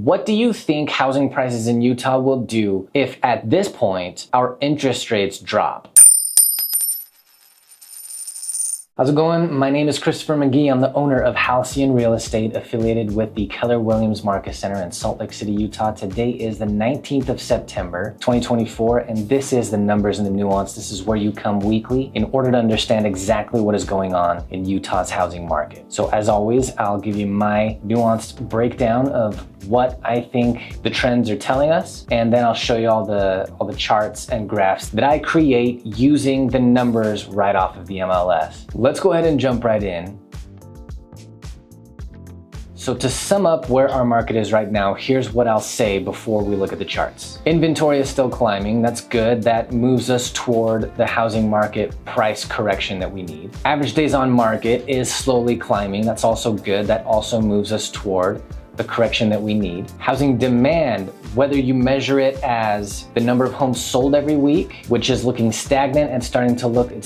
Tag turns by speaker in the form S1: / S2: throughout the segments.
S1: What do you think housing prices in Utah will do if at this point our interest rates drop? How's it going? My name is Christopher McGee. I'm the owner of Halcyon Real Estate, affiliated with the Keller Williams Market Center in Salt Lake City, Utah. Today is the 19th of September, 2024, and this is the Numbers and the Nuance. This is where you come weekly in order to understand exactly what is going on in Utah's housing market. So as always, I'll give you my nuanced breakdown of what I think the trends are telling us, and then I'll show you all the charts and graphs that I create using the numbers right off of the MLS. Let's go ahead and jump right in. So to sum up where our market is right now, here's what I'll say before we look at the charts. Inventory is still climbing. That's good. That moves us toward the housing market price correction that we need. Average days on market is slowly climbing. That's also good. That also moves us toward the correction that we need. Housing demand, whether you measure it as the number of homes sold every week, which is looking stagnant and it's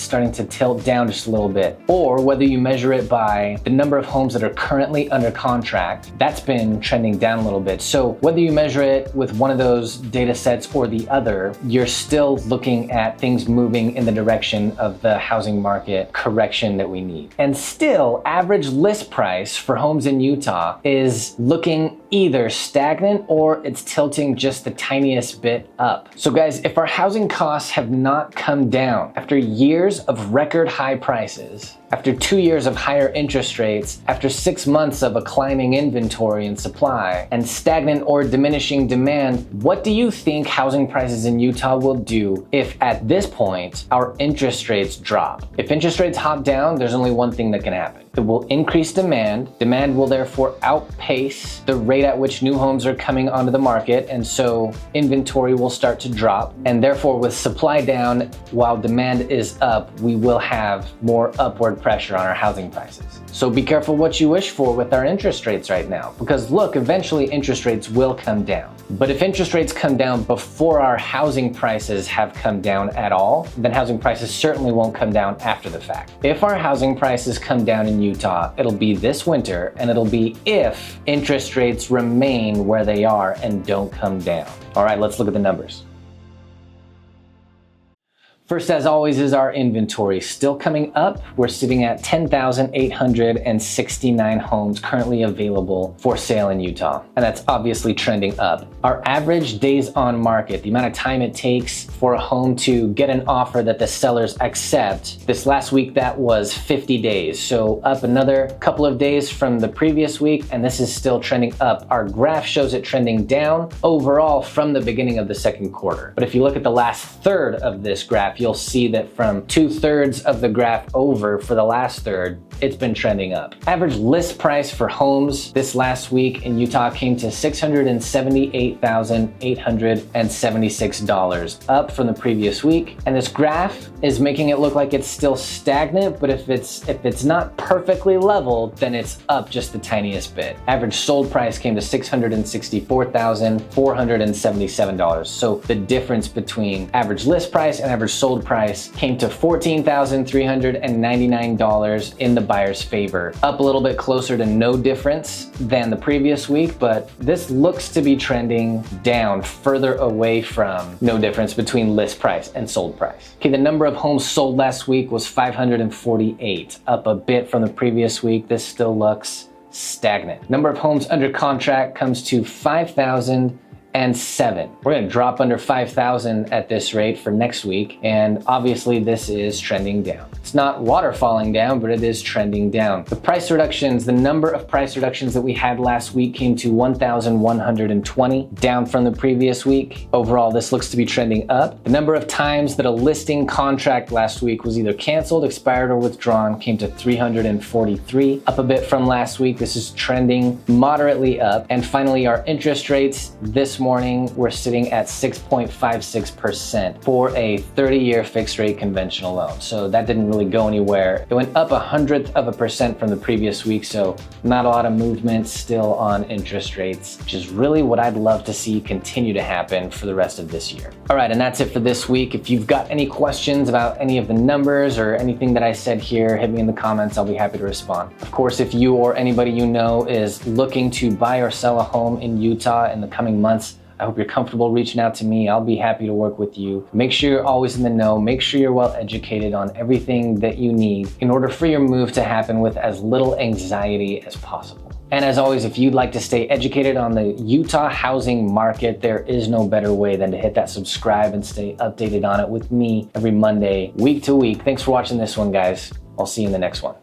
S1: starting to tilt down just a little bit, or whether you measure it by the number of homes that are currently under contract, that's been trending down a little bit. So whether you measure it with one of those data sets or the other, you're still looking at things moving in the direction of the housing market correction that we need. And still, average list price for homes in Utah is looking either stagnant or it's tilting just the tiniest bit up. So guys, if our housing costs have not come down after years of record high prices, after 2 years of higher interest rates, after 6 months of a climbing inventory and supply, and stagnant or diminishing demand, what do you think housing prices in Utah will do if at this point our interest rates drop? If interest rates hop down, there's only one thing that can happen. It will increase demand. Demand will therefore outpace the rate at which new homes are coming onto the market, and so inventory will start to drop. And therefore, with supply down while demand is up, we will have more upward pressure on our housing prices. So be careful what you wish for with our interest rates right now, because look, eventually interest rates will come down. But if interest rates come down before our housing prices have come down at all, then housing prices certainly won't come down after the fact. If our housing prices come down in Utah, it'll be this winter, and it'll be if interest rates remain where they are and don't come down. All right, let's look at the numbers. First, as always, is our inventory. Still coming up. We're sitting at 10,869 homes currently available for sale in Utah, and that's obviously trending up. Our average days on market, the amount of time it takes for a home to get an offer that the sellers accept, this last week that was 50 days. So up another couple of days from the previous week, and this is still trending up. Our graph shows it trending down overall from the beginning of the second quarter. But if you look at the last third of this graph, you'll see that from 2/3 of the graph over for the last third, it's been trending up. Average list price for homes this last week in Utah came to $678,876, up from the previous week. And this graph is making it look like it's still stagnant, but if it's not perfectly level, then it's up just the tiniest bit. Average sold price came to $664,477. So the difference between average list price and average sold price came to $14,399 in the buyer's favor, up a little bit closer to no difference than the previous week, but this looks to be trending down further away from no difference between list price and sold price. Okay, the number of homes sold last week was 548, up a bit from the previous week. This still looks stagnant. Number of homes under contract comes to 5,007. We're gonna drop under 5,000 at this rate for next week, and obviously this is trending down. It's not waterfalling down, but it is trending down. The price reductions, the number of price reductions that we had last week came to 1,120, down from the previous week. Overall, this looks to be trending up. The number of times that a listing contract last week was either canceled, expired, or withdrawn came to 343, up a bit from last week. This is trending moderately up. And finally, our interest rates this morning, we're sitting at 6.56% for a 30-year fixed rate conventional loan. So that didn't really go anywhere. It went up 0.1% from the previous week, so not a lot of movement still on interest rates, which is really what I'd love to see continue to happen for the rest of this year. All right, and that's it for this week. If you've got any questions about any of the numbers or anything that I said here, hit me in the comments. I'll be happy to respond. Of course, if you or anybody you know is looking to buy or sell a home in Utah in the coming months, I hope you're comfortable reaching out to me. I'll be happy to work with you. Make sure you're always in the know. Make sure you're well educated on everything that you need in order for your move to happen with as little anxiety as possible. And as always, if you'd like to stay educated on the Utah housing market, there is no better way than to hit that subscribe and stay updated on it with me every Monday, week to week. Thanks for watching this one, guys. I'll see you in the next one.